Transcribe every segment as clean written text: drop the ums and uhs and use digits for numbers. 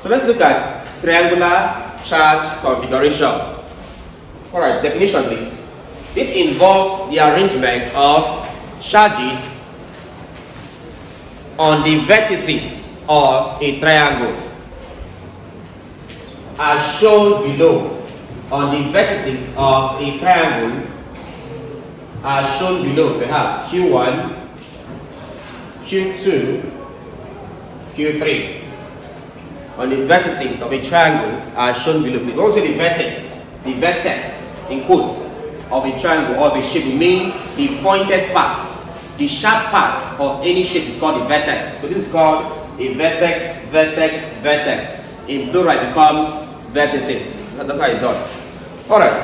So let's look at triangular charge configuration. Alright, definition please. This involves the arrangement of charges on the vertices of a triangle as shown below. On the vertices of a triangle as shown below, perhaps Q1, Q2, Q3. On the vertices of a triangle as shown below. We also the vertex in quotes of a triangle or of a shape. We mean the pointed part, the sharp part of any shape is called a vertex. So this is called a vertex, vertex, vertex. In plural it becomes vertices. That's how it's done. Alright.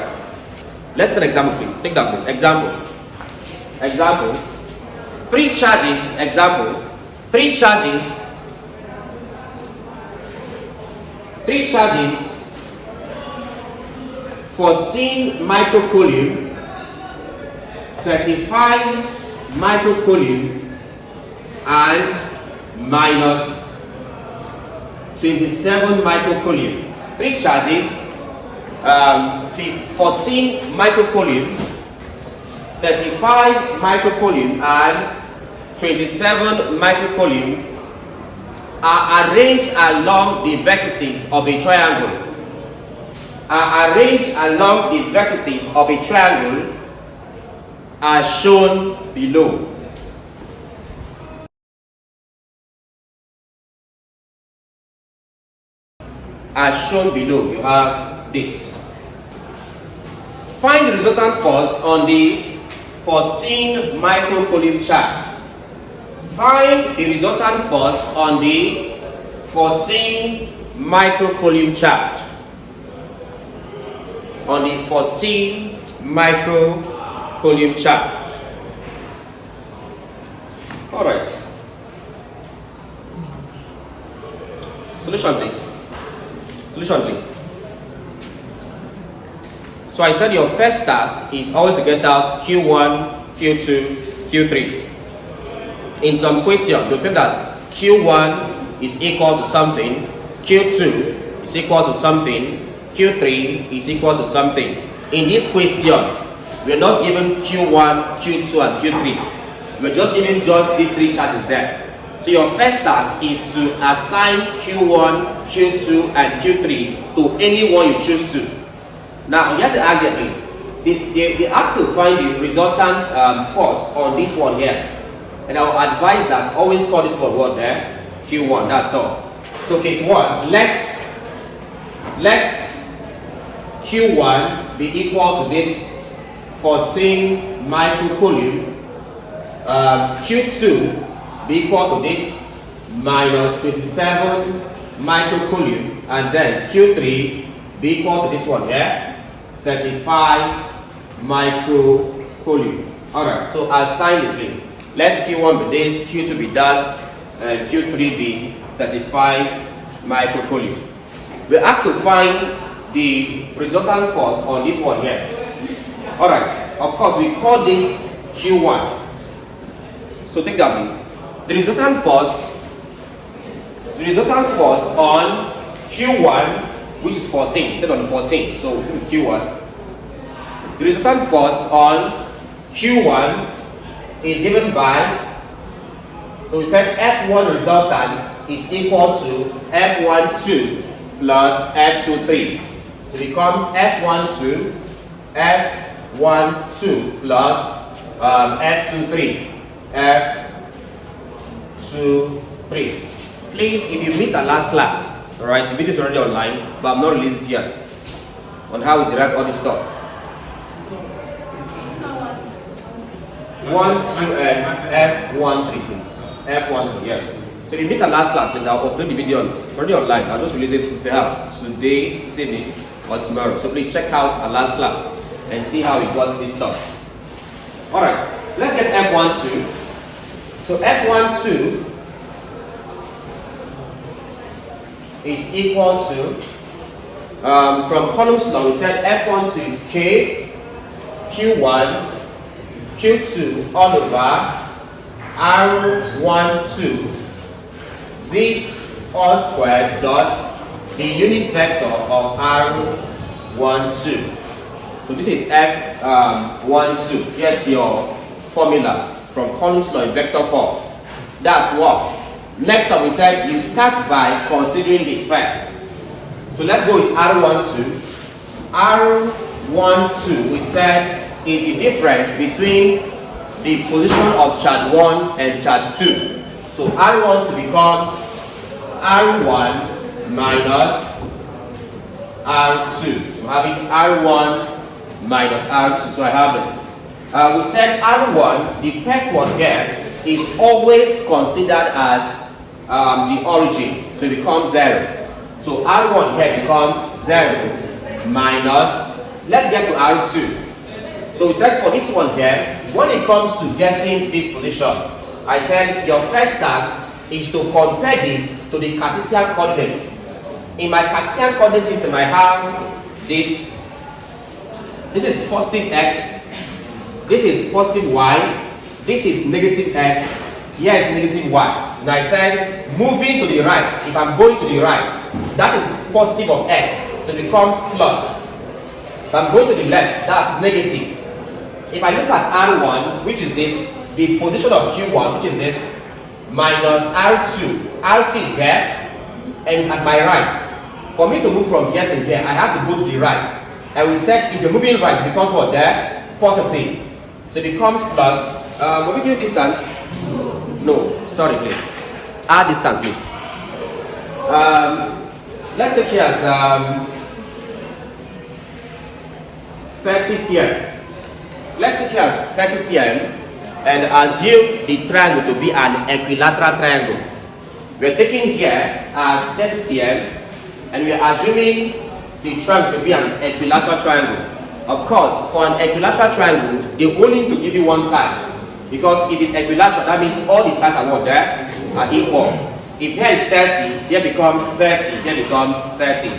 Let's get an example please. Take that please. Example. Three charges. Example. Three charges, 14 microcoulomb, 35 microcoulomb, and minus 27 microcoulomb. Three charges, 14 microcoulomb, 35 microcoulomb, and 27 microcoulomb are arranged along the vertices of a triangle. As shown below. As shown below, you have this. Find the resultant force on the 14 microcoulomb charge. Find the resultant force on the 14 microcoulomb charge. On the 14 microcoulomb charge. Alright. Solution please. So I said your first task is always to get out Q1, Q2, Q3. In some questions, you'll think that Q1 is equal to something, Q2 is equal to something, Q3 is equal to something. In this question, we're not given Q1, Q2, and Q3. We're just given just these three charges there. So your first task is to assign Q1, Q2, and Q3 to any one you choose to. Now, here's the argument, please. They ask to find the resultant force on this one here. And I will advise that always call this one what there? Q1, that's all. So case 1, let's Q1 be equal to this 14 microcoulomb, Q2 be equal to this minus 27 microcoulomb, and then Q3 be equal to this one here, 35 microcoulomb. Alright, so I'll assign this thing. Let Q1 be this, Q2 be that, and Q3 be 35 microcoulomb. We ask to find the resultant force on this one here. Alright, of course we call this Q1. So take that please. The resultant force on Q1, which is 14, set on 14, so this is Q1. The resultant force on Q1 is given by, so we said F1 resultant is equal to F12 plus F23. So it becomes F12 plus F23. F23. Please, if you missed our last class, alright, the video is already online, but I'm not released it yet on how we derive all this stuff. 1, 2, and F13, please. F13, yes. So if you missed our last class, please, I'll upload the video. It's already online. I'll just release it perhaps today, this evening, or tomorrow. So please check out our last class and see how we got these stuffs. Alright, let's get F12. So F12 is equal to, from Coulomb's law, we said F12 is K, Q1, Q2 all over R12, this all squared dot the unit vector of R12. So this is F12. Here's your formula from Coulomb's law in vector form. That's what. Next up, we said you start by considering this first. So let's go with R12. R12, we said, is the difference between the position of charge 1 and charge 2. So R12 becomes R1 minus R2. So having R1 minus R2. So I have this. We said R1, the first one here, is always considered as the origin. So it becomes 0. So R1 here becomes 0 minus, let's get to R2. So we said for this one here, when it comes to getting this position, I said your first task is to compare this to the Cartesian coordinate. In my Cartesian coordinate system, I have this. This is positive x, this is positive y, this is negative x, here is negative y. And I said, moving to the right, if I'm going to the right, that is positive of x, so it becomes plus. If I'm going to the left, that's negative. If I look at R1, which is this, the position of Q1, which is this, minus R2. R2 is here, and it's at my right. For me to move from here to here, I have to go to the right. And we said, if you're moving right, it becomes what there? Positive. So it becomes plus, will we give distance? No, sorry please. Add distance please. Let's take here as 30 cm. Let's take here as 30 cm and assume the triangle to be an equilateral triangle. We're taking here as 30 cm and we're assuming the triangle to be an equilateral triangle. Of course, for an equilateral triangle, they only need to give you one side. Because if it's equilateral, that means all the sides are what there? Are equal. If here is 30, here becomes 30, here becomes 30.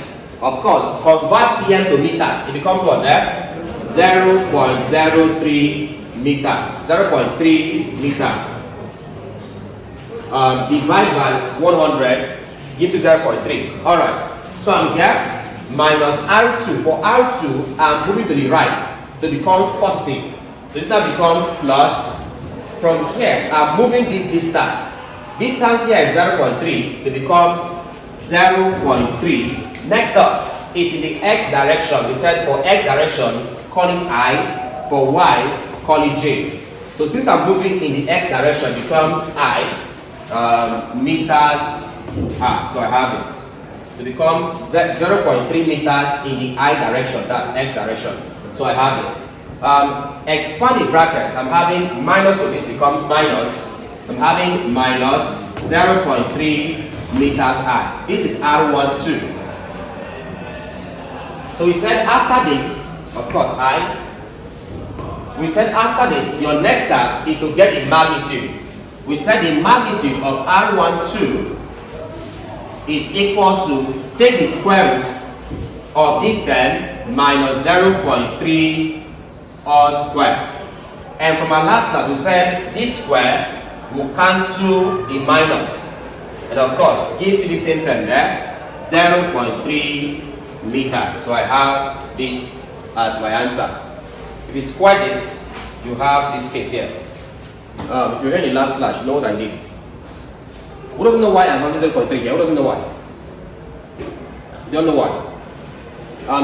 Of course, convert cm to meters, it becomes what there? 0.03 meters. 0.3 meters. Divided by 100 gives you 0.3. Alright, so I'm here. Minus R2. For R2, I'm moving to the right. So it becomes positive. So this now becomes plus. From here, I'm moving this distance. Distance here is 0.3. So it becomes 0.3. Next up is in the x direction. We said for x direction, call it I. For y, call it j. So since I'm moving in the x direction, it becomes I. Meters r. So I have this. So it becomes 0.3 meters in the I direction, that's x direction. So I have this. Expand the bracket, I'm having minus to this becomes minus. I'm having minus 0.3 meters I. This is R12. So we said after this, of course we said after this, your next task is to get the magnitude. We said the magnitude of R12 is equal to, take the square root of this term minus 0.3 all square. And from our last class we said this square will cancel the minus. And of course, gives you the same term there, 0.3 meters. So I have this as my answer. If you square this, you have this case here. If you were in the last class, you know what I did. Who doesn't know why I'm having 0.3 here? Who doesn't know why? You don't know why?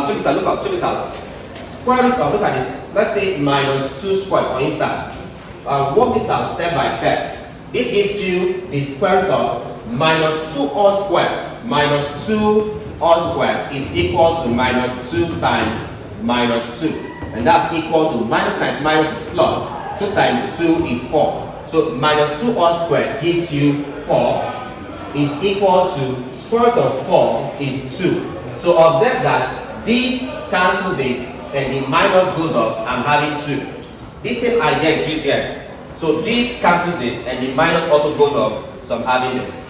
Check this out, look out, check this out. Square root of, look at this, let's say minus 2 squared for instance. Work this out step by step. This gives you the square root of minus 2 all squared. Minus 2 all squared is equal to minus 2 times minus 2. And that's equal to minus times minus is plus. 2 times 2 is 4. So minus 2 all squared gives you 4 is equal to square root of 4 is 2. So observe that this cancels this and the minus goes up. I'm having 2. This same idea is used here. So this cancels this and the minus also goes up. So I'm having this.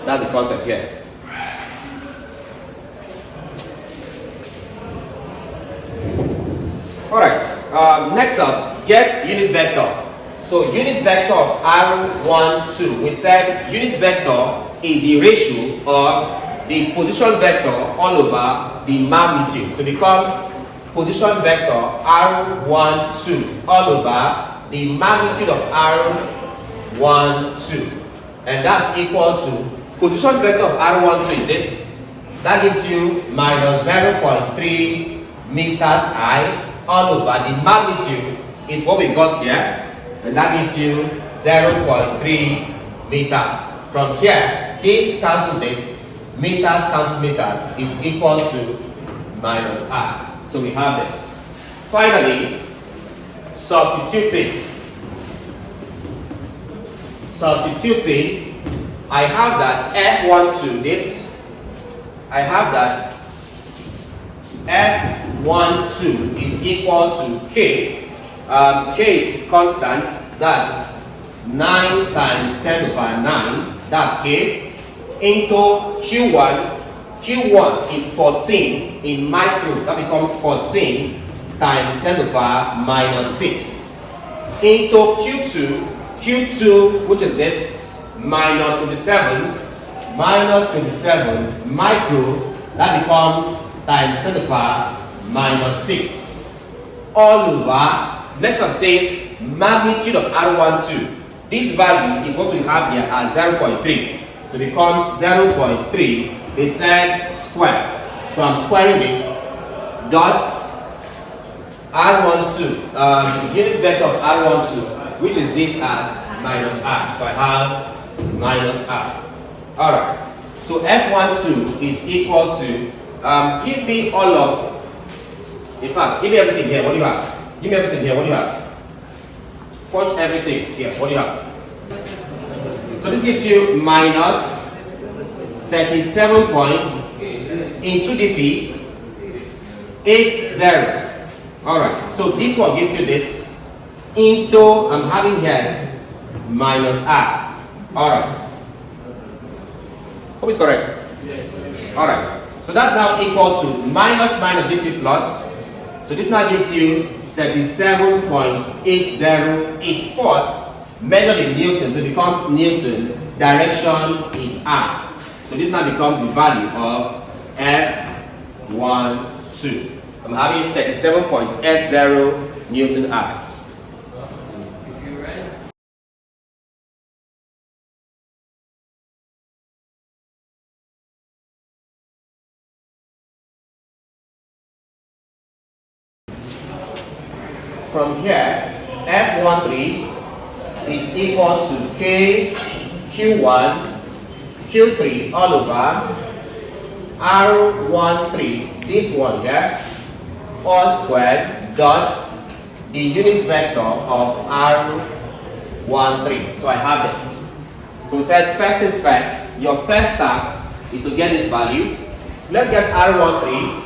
That's the concept here. Alright, next up, get unit vector. So unit vector of R12, we said unit vector is the ratio of the position vector all over the magnitude. So it becomes position vector R12 all over the magnitude of R12. And that's equal to position vector of R12 is this. That gives you minus 0.3 meters high all over the magnitude is what we got here. And that gives you 0.3 meters. From here, this cancels this, meters cancels meters is equal to minus r. So we have this. Finally, substituting, I have that F12, this, I have that F12 is equal to K. K is constant, that's 9 times 10 to the power 9, that's K, into Q1. Q1 is 14 in micro, that becomes 14 times 10 to the power minus 6, into Q2, Q2, which is this, minus 27 micro, that becomes times 10 to the power minus 6, all over. Next one says magnitude of R12. This value is what we have here as 0.3. So it becomes 0.3 percent squared. So I'm squaring this dot R12, unit vector of R12, which is this as minus R. So I have minus R. Alright. So F12 is equal to, give me all of, in fact, give me everything here. What do you have? Give me everything here. What do you have? Punch everything here. What do you have? So this gives you minus 37 points into dp 80. Alright, so this one gives you this into, I'm having here minus r. Alright. Hope it's correct? Yes. Alright. So that's now equal to minus gives you plus. So this now gives you 37.80. Its force measured in Newton, so it becomes Newton, direction is R. So this now becomes the value of F12. I'm having 37.80 Newton R. From here, F13 is equal to K Q1 Q3 all over R13, this one here, all squared dot the unit vector of R13. So I have this. So we said first things first, your first task is to get this value. Let's get R13.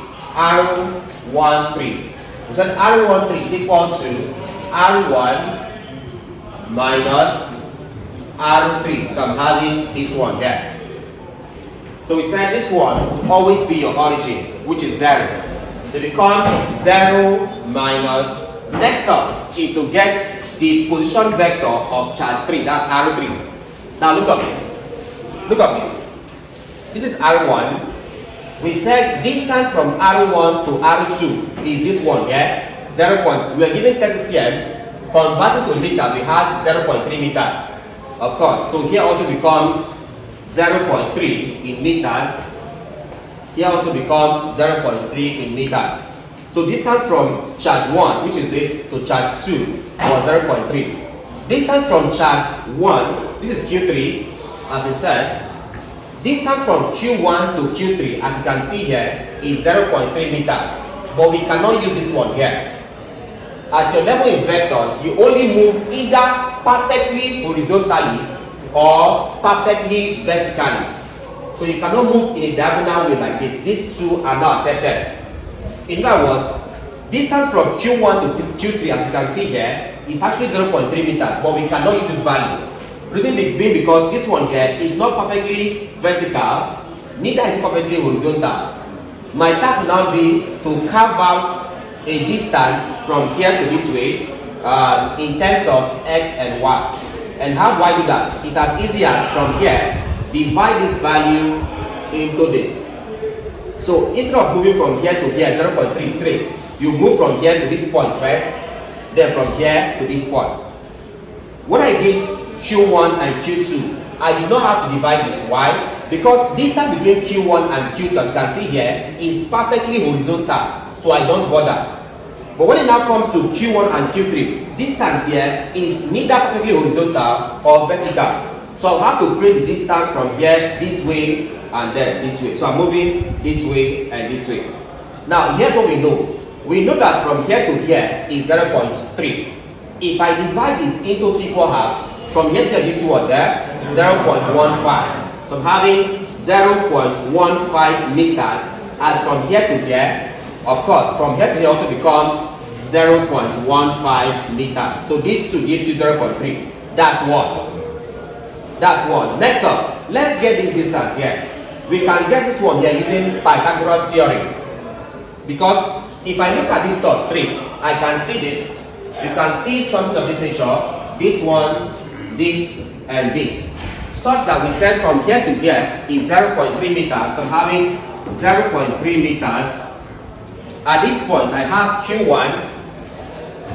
We said R13 is equal to R1 minus R3. So I'm having this one here. So we said this one will always be your origin, which is 0. So it becomes 0 minus. Next up is to get the position vector of charge 3, that's R3. Now look at it. Look at this. This is R1. We said distance from R1 to R2 is this one, yeah? 0. We are given 30 cm. Converted to meters, we had 0.3 meters. Of course, so here also becomes 0.3 in meters. Here also becomes 0.3 in meters. So distance from charge 1, which is this, to charge 2 was 0.3. Distance from charge 1, this is Q3, as we said. Distance from Q1 to Q3, as you can see here, is 0.3 meters. But we cannot use this one here. At your level in vectors, you only move either perfectly horizontally or perfectly vertically. So you cannot move in a diagonal way like this. These two are now accepted. In other words, distance from Q1 to Q3, as you can see here, is actually 0.3 meters, but we cannot use this value. Reason being because this one here is not perfectly vertical, neither is it perfectly horizontal. My task will now be to carve out a distance from here to this way in terms of x and y. And how do I do that? It's as easy as from here, divide this value into this. So instead of moving from here to here 0.3 straight, you move from here to this point first, then from here to this point. When I did Q1 and Q2, I did not have to divide this. Why? Because distance between Q1 and Q2, as you can see here, is perfectly horizontal, so I don't bother. But when it now comes to Q1 and Q3, distance here is neither perfectly horizontal or vertical. So I'll have to create the distance from here this way and then this way. So I'm moving this way and this way. Now here's what we know. We know that from here to here is 0.3. If I divide this into 2 equal halves, from here to here gives you what there? 0.15. So I'm having 0.15 meters, as from here to here. Of course, from here to here also becomes 0.15 meters. So these two gives you 0.3. That's one. That's one. Next up, let's get this distance here. We can get this one here using Pythagoras theorem. Because if I look at this dot straight, I can see this. You can see something of this nature. This one, this, and this. Such that we said from here to here is 0.3 meters. So I'm having 0.3 meters. At this point, I have Q1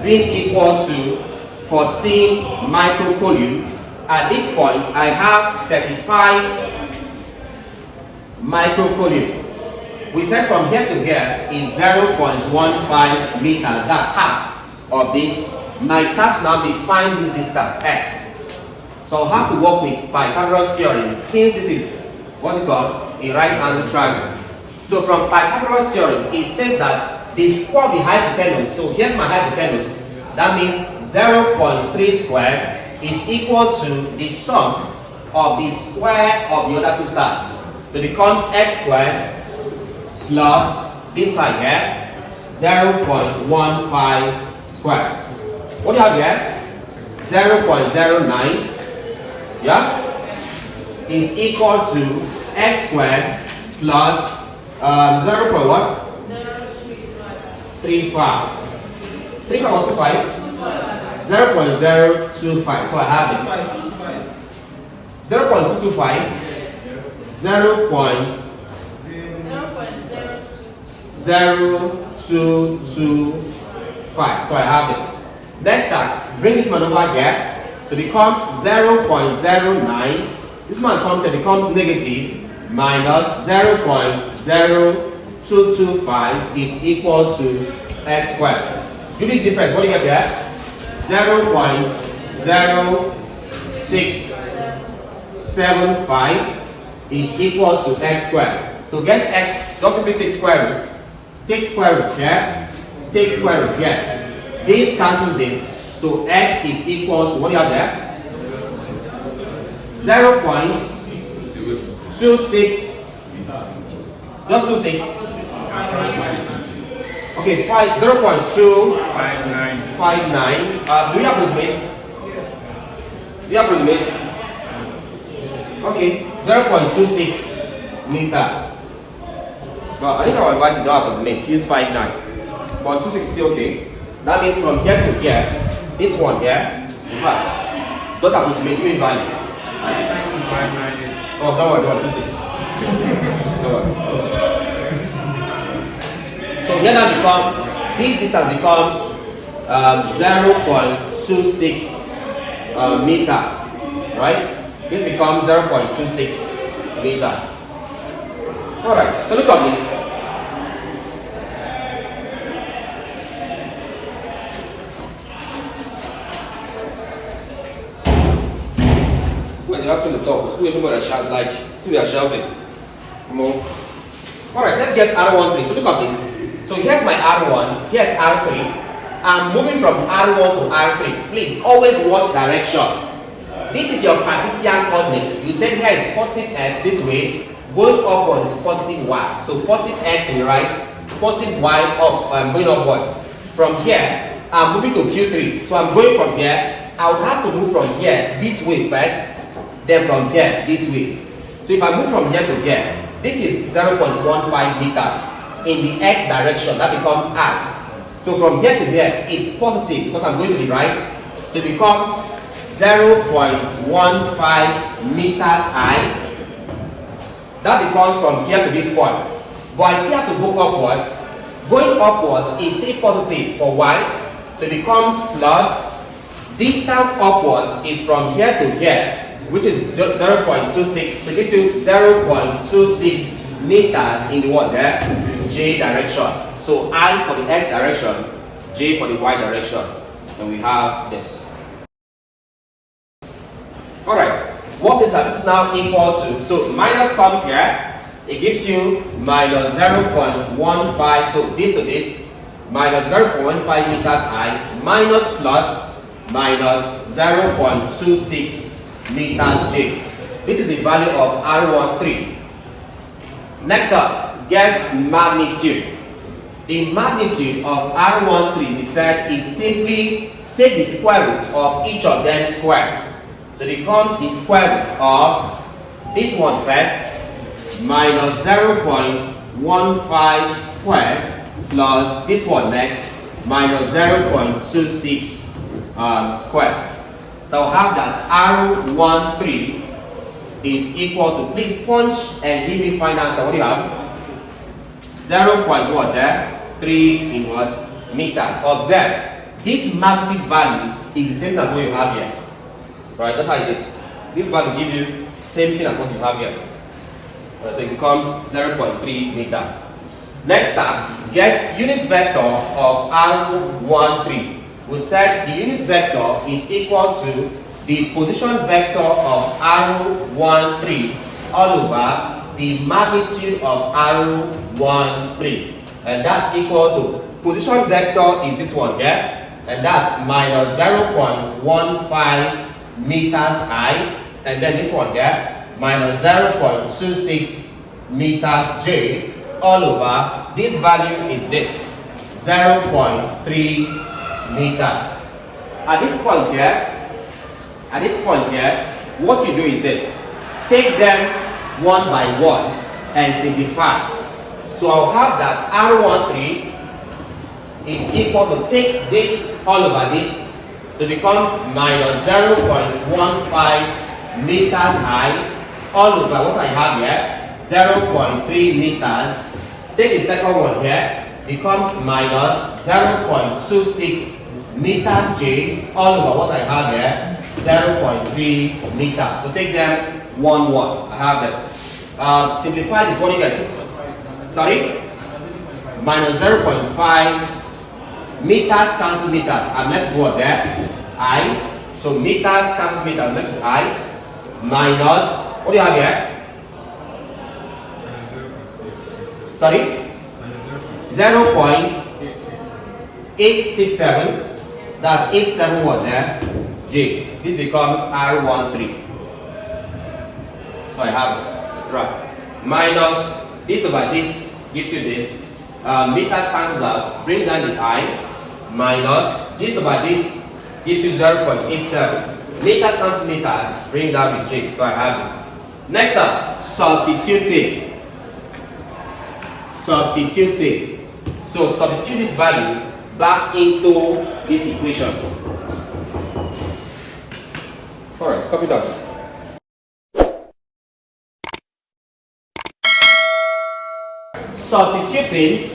being equal to 14 microcoulomb. At this point, I have 35 microcoulomb. We said from here to here is 0.15 meters. That's half of this. My task now be find this distance, x. So I'll have to work with Pythagoras theorem, since this is what's it called? A right angle triangle. So from Pythagoras theorem, it states that the square of the hypotenuse, so here's my hypotenuse, that means 0.3 squared is equal to the sum of the square of the other two sides. So it becomes x squared plus this side here, 0.15 squared. What do you have here? 0.09, yeah, is equal to x squared plus 0. What? 35. 35 or 25? 0.025. So I have it. 0.225. 0.0225. So I have it. Let's start. Bring this man over here. So it becomes 0.09. This man comes and becomes negative minus 0.0225 is equal to x squared. Do this difference. What do you get here? 0.0675 is equal to x squared. To get x, just simply take square root. Take square root here. Take square root here. This cancels this. So x is equal to, what do you have there? 0.26. Just 26. Okay, 0.259. Do you approximate? Do you approximate? Okay, 0.26 meters. Well, I think our advice is don't approximate. Use 59. But 26 is still okay. That means from here to here, this one here, in fact, don't approximate, give me value. Oh, don't worry, 26. Don't worry. So here now becomes, this distance becomes 0.26 meters, right? This becomes 0.26 meters. Alright, so look at this. When you have to the top, somebody shout like, see we are shouting. More. Alright, let's get R13. So look at this. So here's my R1, here's R3. I'm moving from R1 to R3. Please always watch direction. This is your Cartesian coordinate. You said here is positive x this way, going upward is positive y. So positive x to the right, positive y up, going upwards. From here, I'm moving to Q3. So I'm going from here. I would have to move from here this way first, then from here this way. So if I move from here to here, this is 0.15 meters. In the x direction, that becomes I. So from here to here, it's positive because I'm going to the right. So it becomes 0.15 meters I. That becomes from here to this point. But I still have to go upwards. Going upwards is still positive for y. So it becomes plus. Distance upwards is from here to here, which is 0.26. So it gives you 0.26 meters in the what there? J direction. So I for the x direction, J for the y direction. And we have this. Alright, what this is now equal to, so minus comes here, it gives you minus 0.15, so this to this, minus 0.15 meters I, minus plus, minus 0.26 meters J. This is the value of R13. Next up, get magnitude. The magnitude of R13 we said is simply take the square root of each of them square. So it becomes the square root of this one first minus 0.15 squared plus this one next minus 0.26 squared. So I'll have that R13 is equal to, please punch and give me final answer. What do you have? 0. What there? 3 in what? Meters. Observe, this magnitude value is the same as what you have here. Right, that's how it is. This value will give you same thing as what you have here. Right, so it becomes 0.3 meters. Next task, get unit vector of R13. We said the unit vector is equal to the position vector of R13 all over the magnitude of R13. And that's equal to, position vector is this one here, and that's minus 0.15 meters I, and then this one here, minus 0.26 meters J, all over, this value is this, 0.3 meters. At this point here, what you do is this, take them one by one and simplify. So I'll have that R13 is equal to, take this all over this, so it becomes minus 0.15 meters I all over what I have here, 0.3 meters. Take the second one here, becomes minus 0.26 meters J all over what I have here, 0.3 meters. So take them 1, 1. I have this. Simplify this, what do you get? Sorry? Minus 0.5 meters cancel meters. I'm left with what there? I. So meters cancel meters. I'm left with I. Minus, what do you have here? Sorry? 0.867. That's 87 what there? J. This becomes R13. So I have this. Right. Minus this over this gives you this. Meters cancels out. Bring down the I. Minus this over this gives you 0.87. Meters cancel meters. Bring down the J. So I have this. Next up, substituting. Substituting. So substitute this value back into this equation. Alright, copy that. Substituting,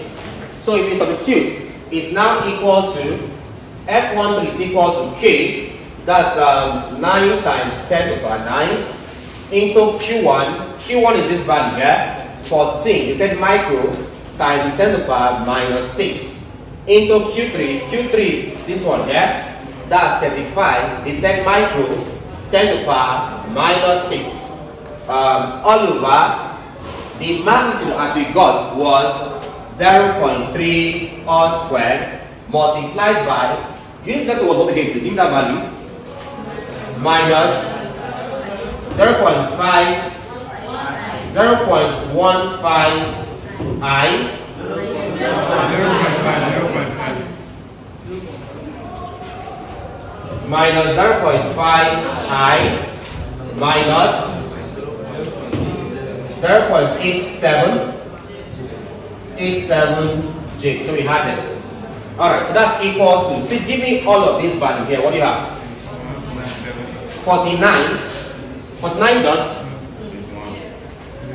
so if you substitute, it's now equal to F13 is equal to K, that's 9 times 10 to the power 9 into Q1. Q1 is this value here, 14. It says micro times 10 to the power minus 6 into Q3. Q3 is this one here, that's 35. It said micro 10 to the power minus 6 all over. The magnitude as we got was 0.3 all squared multiplied by, unit vector was what again, please give that value, minus 0.15 I minus 0.5 I minus 0.87J. So we have this. Alright, so that's equal to, please give me all of this value here. What do you have? 49. 49 dots.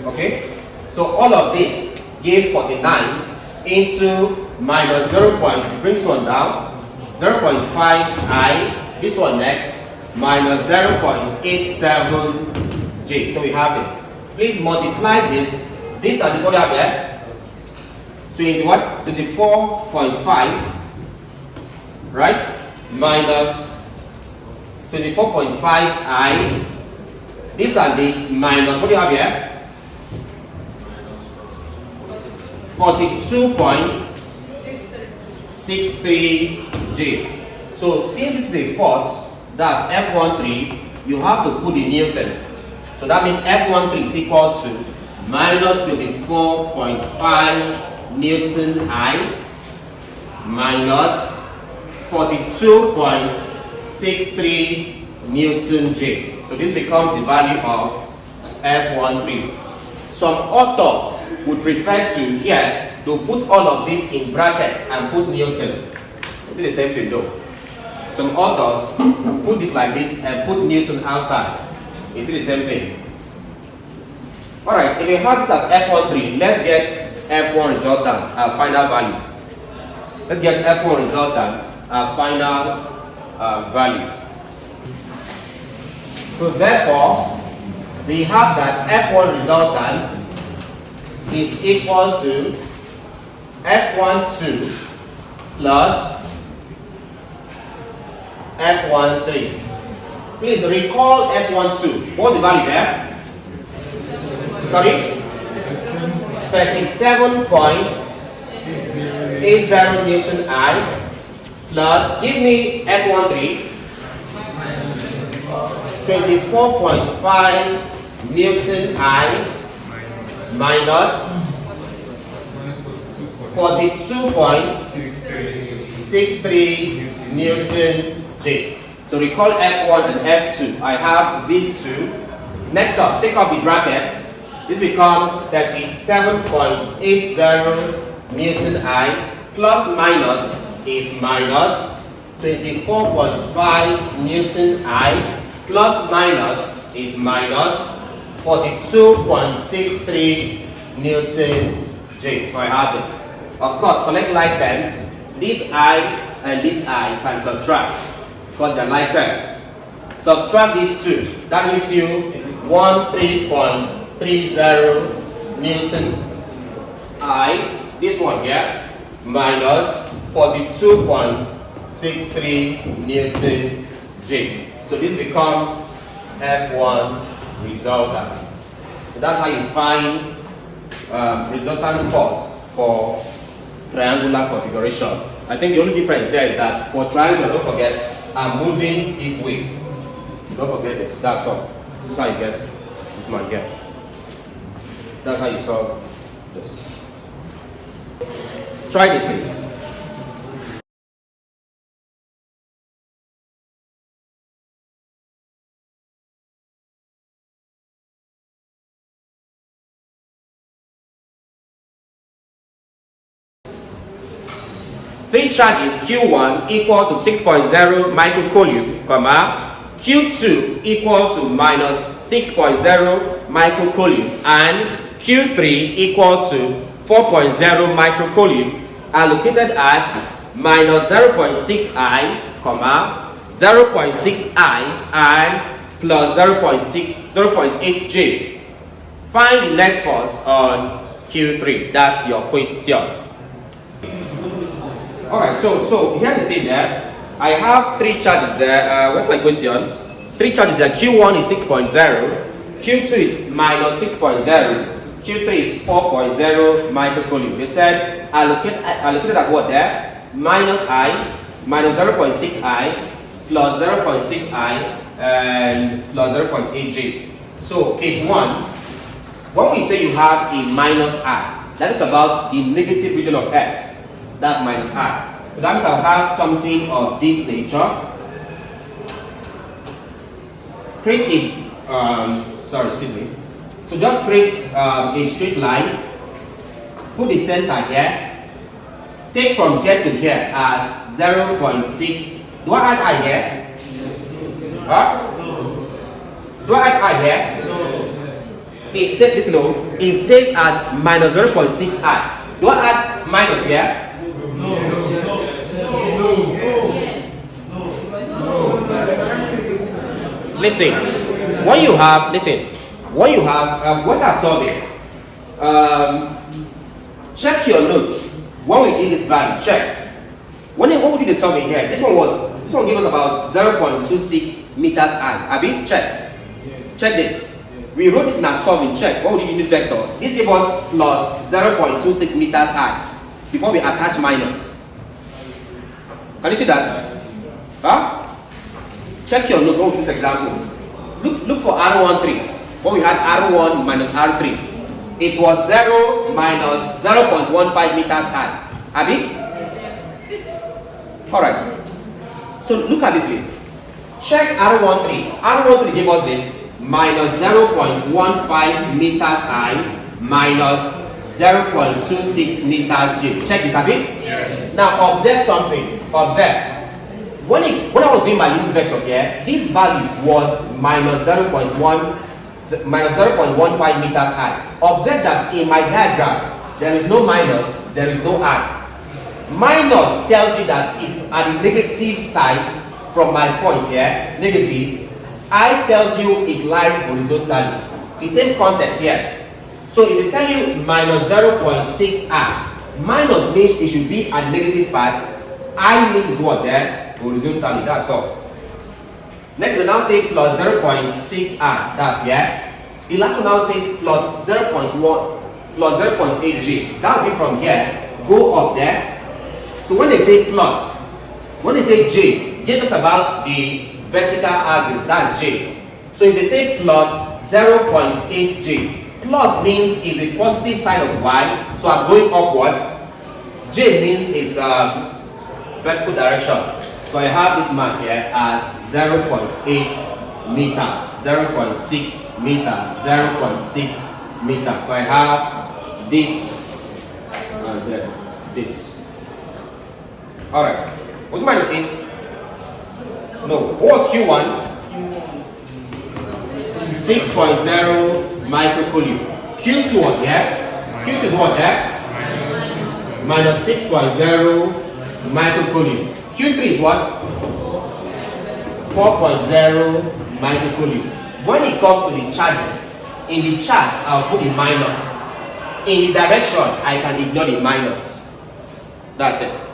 Okay? So all of this gives 49 into minus 0. Bring this one down. 0.5i. This one next. Minus 0.87j. So we have this. Please multiply this. This and this one have there. 24.5. Right? Minus 24.5i. This and this minus what do you have here? 42.63j. So since this is a force, that's F13, you have to put in Newton. So that means F13 is equal to minus 24.5 Newton I minus 42.63 Newton J. So this becomes the value of F13. Some authors would prefer to here to put all of this in brackets and put Newton. It's the same thing though. Some authors will put this like this and put Newton outside. It's the same thing. Alright, if you have this as F13, let's get F1 resultant, our final value. Let's get F1 resultant, our final value. So therefore, we have that F1 resultant is equal to F12 plus F13. Please recall F12. What's the value there? Sorry? 37.80 Newton I plus, give me F13. 24.5 Newton I minus 42.63 Newton J. So recall F1 and F2. I have these two. Next up, take off the brackets. This becomes 37.80 Newton I plus minus is minus 24.5 Newton I plus minus is minus 42.63 Newton J. So I have this. Of course, collect like terms. This I and this I can subtract because they're like terms. Subtract these two. That gives you 13.30 Newton I. This one here minus 42.63 Newton J. So this becomes F1 resultant. So that's how you find resultant force for triangular configuration. I think the only difference there is that for triangular, don't forget, I'm moving this way. Don't forget this. That's all. That's how you get this man here. That's how you solve this. Try this, please. Three charges Q1 equal to 6.0 microcoulomb, Q2 equal to minus 6.0 microcoulomb, and Q3 equal to 4.0 microcoulomb are located at minus 0.6i, 0.6i, and plus 0.8j. Find the net force on Q3. That's your question. Alright, so here's the thing there. I have three charges there. What's my question? Three charges there. Q1 is 6.0, Q2 is minus 6.0, Q3 is 4.0 microcoulomb. They said allocated at what there? Minus I, minus 0.6i, plus 0.6i, and plus 0.8j. So case 1, when we say you have a minus I, that is about the negative region of x. That's minus I. So that means I'll have something of this nature. Create a, So just create a straight line. Put the center here. Take from here to here as 0.6. Do I add I here? Huh? Do I add I here? it says this it says at minus 0.6i. Do I add minus here? Listen, when you have what's our solving? Check your notes. When we did this value, check. When we did the solving here, this one gave us about 0.26 meters high. Abi, check. Check this. We wrote this in our solving, check. What we did in this vector? This gave us plus 0.26 meters high before we attach minus. Can you see that? Huh? Check your notes when we do this example. Look for R13. When we had R1 minus R3. It was 0 minus 0.15 meters high. Abi? Alright. So look at this please. Check R13. R13 gave us this minus 0.15 meters high minus 0.26 meters J. Check this, Abi? Yes. Now observe something. Observe. When I was doing my unit vector here, this value was minus 0.15 meters high. Observe that in my diagram, there is no minus, there is no I. Minus tells you that it is at the negative side from my point here, negative. I tells you it lies horizontally. The same concept here. So if they tell you minus 0.6 I, minus means it should be at negative part. I means is what there? Horizontally, that's all. Next we now say plus 0.6 I, that's here. The last one now says plus 0.1 plus 0.8 G. That will be from here, go up there. So when they say plus, when they say J, J talks about the vertical axis, that's J. So if they say plus 0.8 J, plus means is the positive side of Y, so I'm going upwards. J means it's vertical direction. So I have this mark here as 0.8 meters, 0.6 meters, 0.6 meters. So I have this and there, this. Alright. What's minus 8? No. What was Q1? 6.0 microcoulomb. Q2 was there. Q2 is what there? Minus 6.0 microcoulomb. Q3 is what? 4.0 microcoulomb. When it comes to the charges, in the chart I'll put the minus. In the direction I can ignore the minus. That's it.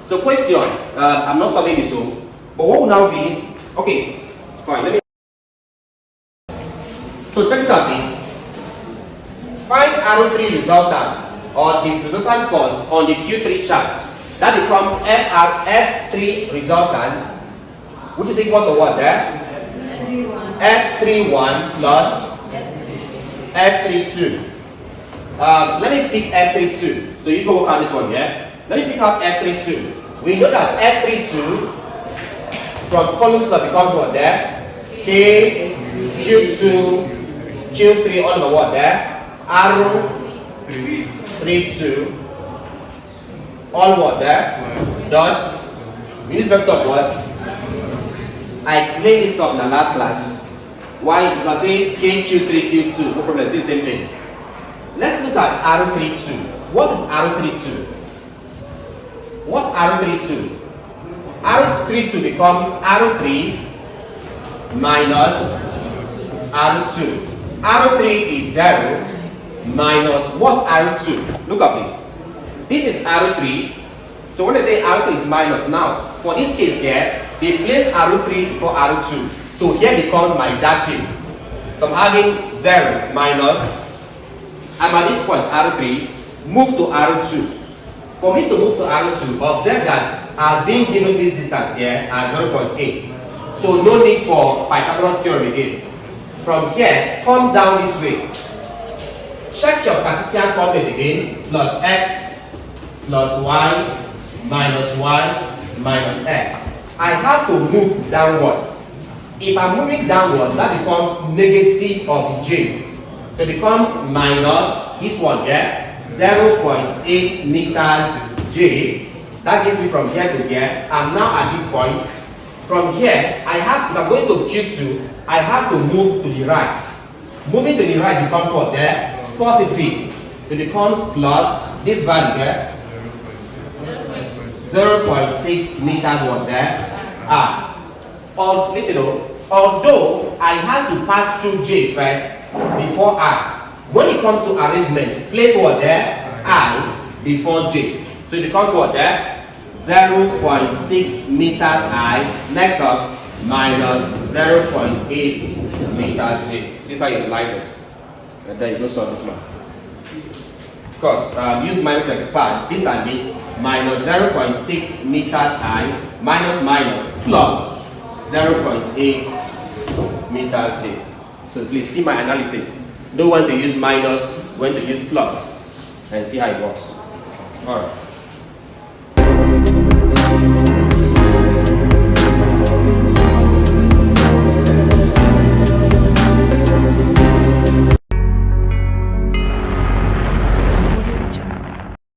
So question, I'm not solving this one, but what will now be, okay, fine, let me. So check this out please. Find R3 resultant or the resultant first on the Q3 chart. That becomes F3 resultant, which is equal to what there? F31 plus F32. Let me pick F32. So you go work out this one, yeah? Let me pick out F32. We know that F32 from columns that becomes what there? K, Q2, Q3 all over what there? Arrow 32 all what there? Dot. We use vector of what? I explained this stuff in the last class. Why? Because say K, Q3, Q2, no problem, it's the same thing. Let's look at arrow 32. What is arrow 32? What's arrow 32? Arrow 32 becomes arrow 3 minus arrow 2. Arrow 3 is 0 minus what's arrow 2? Look at this. This is arrow 3. So when I say arrow 3 is minus, now for this case here, they place arrow 3 before arrow 2. So here becomes my dative. So I'm having 0 minus, I'm at this point, arrow 3, move to arrow 2. For me to move to arrow 2, observe that I've been given this distance here as 0.8. So no need for Pythagoras theorem again. From here, come down this way. Check your Cartesian coordinate again, plus x plus y minus x. I have to move downwards. If I'm moving downwards, that becomes negative of j. So it becomes minus this one here. 0.8 meters j. That gives me from here to here. I'm now at this point. From here, if I'm going to Q2, I have to move to the right. Moving to the right becomes what there? Positive. So it becomes plus this value there. 0.6 meters what there? Listen, although I had to pass through J first before I. When it comes to arrangement, place what there? I before J. So it becomes what there? 0.6 meters I. Next up, minus 0.8 meters J. This is how you realize this. And then you go solve this one. Of course, use minus to expand. This and this. Minus 0.6 meters I. Minus plus 0.8 meters J. So please see my analysis. Know when to use minus, when to use plus, and see how it works. Alright.